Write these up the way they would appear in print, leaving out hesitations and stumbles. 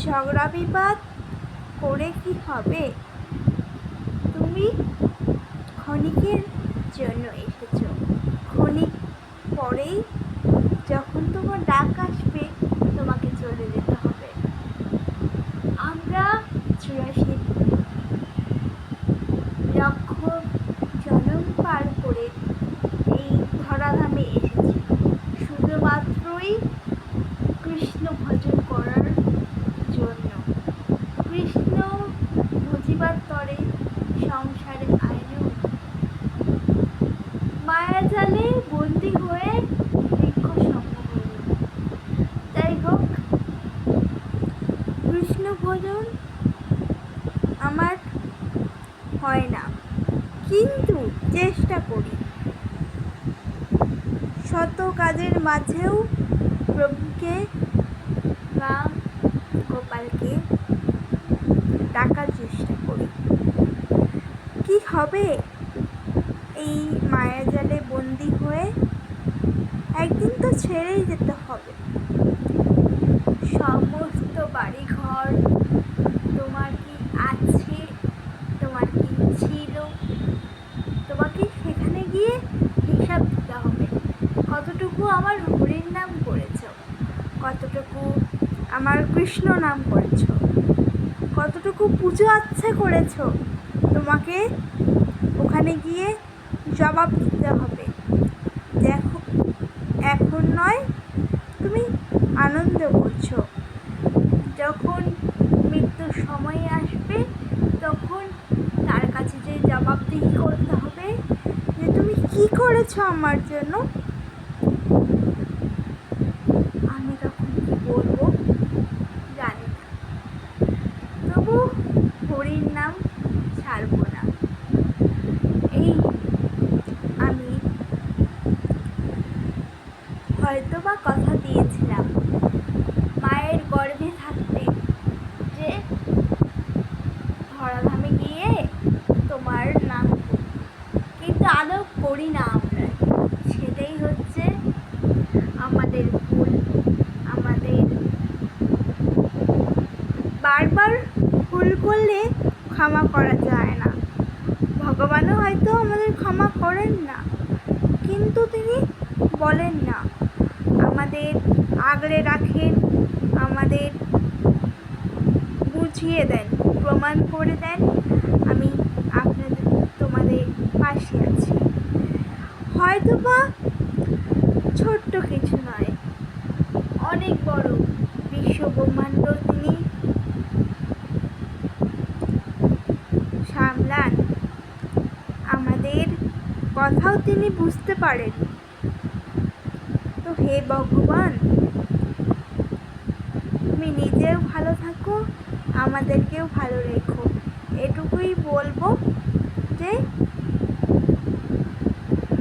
ঝগড়া বিবাদ করে কি হবে? তুমি ক্ষণিকের জন্য এসেছো, ক্ষণিক পরেই যখন তোমার ডাক আসবে তোমাকে চলে যেতে হবে। আমরা 84 লক্ষ জনম পার করে এই ধরাধামে এসেছি শুধুমাত্রই কৃষ্ণ ভজন করার জন্য। কৃষ্ণ বুঝিবার তরে সংসারে আইনু মায়াজালে বন্দী হয়ে বৃক্ষ সম হইল। যাই হোক, কৃষ্ণ ভজন আমার হয় না, কিন্তু চেষ্টা করি শত কাজের মাঝেও প্রভুকে বা গোপালকে ডাকার চেষ্টা করি। কি হবে এই মায়াজালে বন্দী হয়ে? একদিন তো ছেড়েই যেতে হবে। সমস্ত বাড়িঘর তোমার কি আছে, তোমার কি ছিল, তোমাকে সেখানে গিয়ে হিসাব দিতে হবে। কতটুকু আমার হরির নাম করেছ, কতটুকু আমার কৃষ্ণ নাম করেছ, কতটুকু পুজো আচ্ছা করেছ, তোমাকে ওখানে গিয়ে জবাব দিতে হবে। দেখো, এখন নয়, তুমি আনন্দ করছো, যখন মৃত্যুর সময় আসবে তখন তার কাছে যে জবাবদিহি করতে হবে যে তুমি কি করেছো আমার জন্য। আমি তখন কি বলবো জানি না, তবু হরির নাম ছাড়বো না। এই আমি হয়তো বা কথা দিয়েছিলাম মায়ের গর্ভে থাকতে যে ধরাধামে গিয়ে তোমার নাম, কিন্তু আদৌ করি না আমরা। সেটাই হচ্ছে আমাদের ভুল। আমাদের বারবার ভুল করলে ক্ষমা করা যায় না। ভগবানও হয়তো আমাদের ক্ষমা করেন না, কিন্তু তিনি বলেন না, আমাদের আগলে রাখেন, আমাদের বুঝিয়ে দেন, প্রমাণ করে দেন আমি তোমাদের পাশে আছি। হয়তো বা ছোট্ট কিছু নয়, অনেক বড় বিশ্ব ব্রহ্মাণ্ড তিনি সামলান। আমাদের কথাও তিনি বুঝতে পারেন। তো হে ভগবান, তুমি নিজেও ভালো থাকো, আমাদেরকেও ভালো রেখো। এটুকুই বলবো যে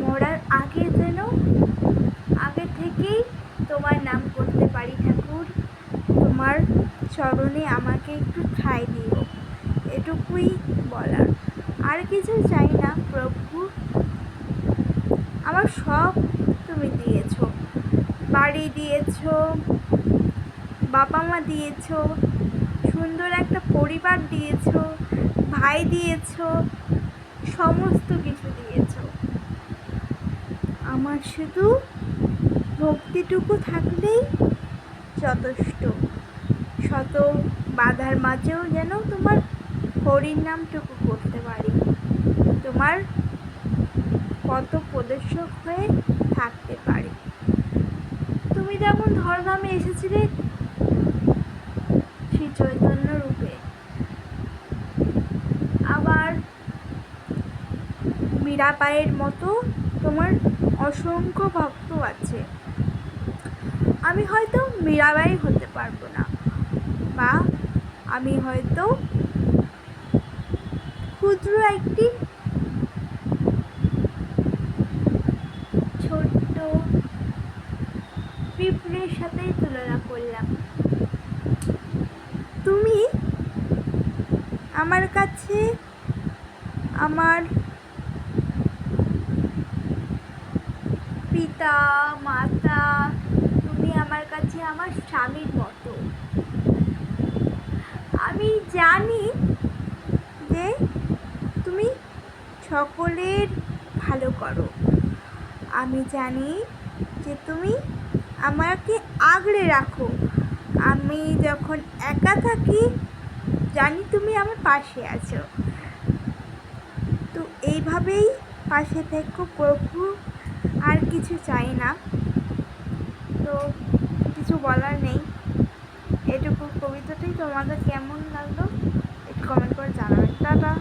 মরার আগে যেন আগে থেকেই তোমার নাম করতে পারি ঠাকুর, তোমার চরণে আমাকে একটু ঠাঁই দিও। এটুকুই বলার, আর কিছু চাই না। প্রভু, আমার সব তুমি দিয়েছো, বাড়ি দিয়েছো, বাবা মা দিয়েছো, সুন্দর একটা পরিবার দিয়েছো, ভাই দিয়েছো, সমস্ত কিছু দিয়েছো। আমার শুধু ভক্তিটুকু থাকলেই যথেষ্ট। শত বাধার মাঝেও যেন তোমার হরির নামটুকু করতে পারি, তোমার পথ প্রদর্শক হয়ে থাকতে পারি। তুমি যেমন ধরাধামে এসেছিলে শ্রী চৈতন্য রূপে, আবার মীরাবাইয়ের মতো তোমার অসংখ্য ভক্ত আছে। আমি হয়তো মীরাবাই হতে পারবো না, বা আমি হয়তো ক্ষুদ্র একটি ছোট্ট পিঁপড়ের সাথেই তুলনা করলাম। তুমি আমার কাছে আমার পিতা মাতা, তুমি আমার কাছে আমার স্বামীর মতো। আমি জানি যে তুমি সকলের ভালো করো। আমি জানি যে তুমি আমাকে আগলে রাখো। আমি যখন একা থাকি জানি তুমি আমার পাশে আছো। তো এইভাবেই পাশে থেকো প্রভু, আর কিছু চাই না। তো কিছু বলার নেই। এটুকু কবিতাটাই তোমাদের কেমন লাগলো একটু কমেন্ট করে জানাবেন। টাটা।